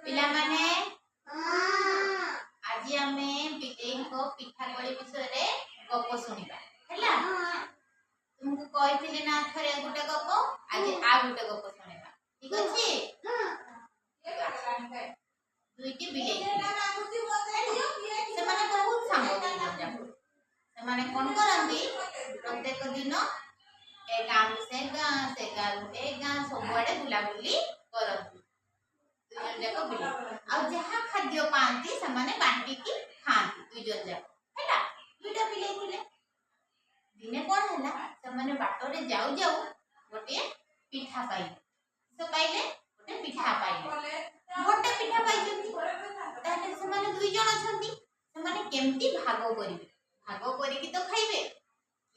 पिला माने आज आमे बिलेई को पिठा कोली विषय रे गप सुनिबा हैला तुमको कहिथिले ना थरे गुटे गप आज आ गुटे गप सुनिबा ठीक अछि दुईटी बिलेई से माने बहुत सांग जाबो से माने कोन करंती प्रत्येक दिन ए गां से गां ए गां सबुआडे बुलाबुली करंती दुई जन जाक बिलेई आ जहा खाद्य पांती से माने बांटी की खांती दुई जन जाक हैला दुईटा बिलेई थिले दिने कोन हैला से माने बाटो रे जाऊ जाऊ गोटे पिठा पाइले से पाइले गोटे पिठा पाइले गोटे पिठा पाइछंती ताले से माने दुई जन अछंती से माने केमती भागो करिवे भागो करी की तो खाइबे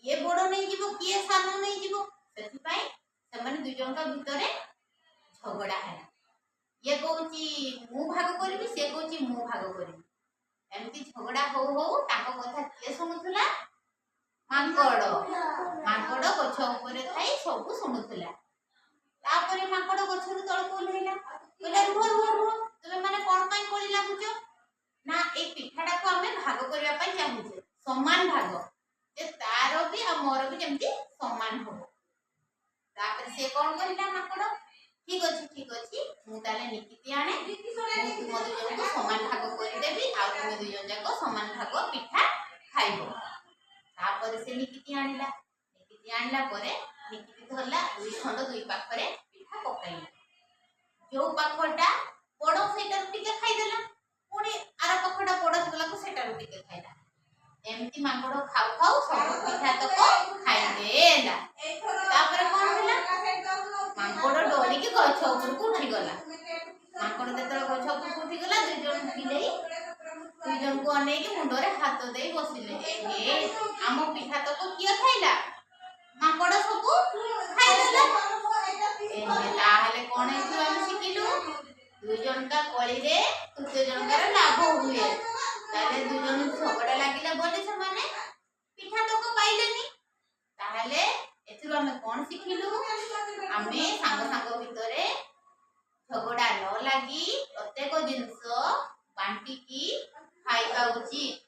किए बड़ नहीं जीवो किए सान नहीं जीवो सेति पाई से माने दुई जन का भितरे झगड़ा है ये कहूची मु भाग करबी से कहूची मु भाग करबी एमती झगड़ा हो हो ताको कथा किए सुनुथला मांकड़ मांकड़ गछ ऊपर थाई सब सुनुथला तापरे मांकड़ गछ रु तळ को लेला कहला रुह रुह रुह तमे माने कोन पई कोली लागुचो ना ए पिठाडा को हमें भाग करबा पई चाहूचे समान भाग जे तारो भी आ मोर भी जेमती समान हो तापर से कोन कहला मांकड़ ठीक अछि मु ताले निकिति आने मु तुम दुई जन को समान भाग करि देबी आ तुम दुई जन जाको समान भाग पिठा खाइबो तापर से निकिति आनिला परे निकिति धरला दुई खंड दुई पाखरे पिठा पकाइला जो पाखटा बड़ सेटा टिके खाइ देला पुनी आर पाखटा बड़ गला को सेटा टिके खाइला एमती मांगड़ खाउ खाउ सब पिठा तक खाइ देला तापर कोन होला मांगड़ डोरी के गछ ऊपर को उठी गला मांगड़ जेतरा गछ ऊपर को उठी गला दुई जन बिलेई दुई जन को अने के मुंडो रे हाथ देई बसिले ए हम पिठा तक किया खाइला मांगड़ सब खाइ देला ए ताहले कोन हेतु हम सिकिलु दुई जन का कली रे तृतीय जन का लाभ हुए ताले दुई जन झगड़ा लागिला बोले से माने पिठा तक पाइलेनी ताहले एथुर हम कोन सिखिलु आमे सांग सांग भितरे झगड़ा न लागी प्रत्येक जिंस बांटी की खाइबा उचित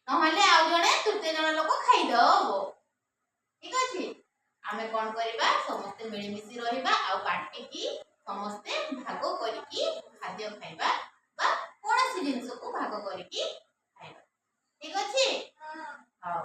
नहले आउ जणे तृतीय जन लोक खाइ दबो ठीक अछि आमे कोन करिबा समस्त मिली मिसी रहिबा आ बांटी की समस्त भाग करी की खाद्य खाइबा बा कोनसी जिंस को भाग करी की खाइबा ठीक अछि हां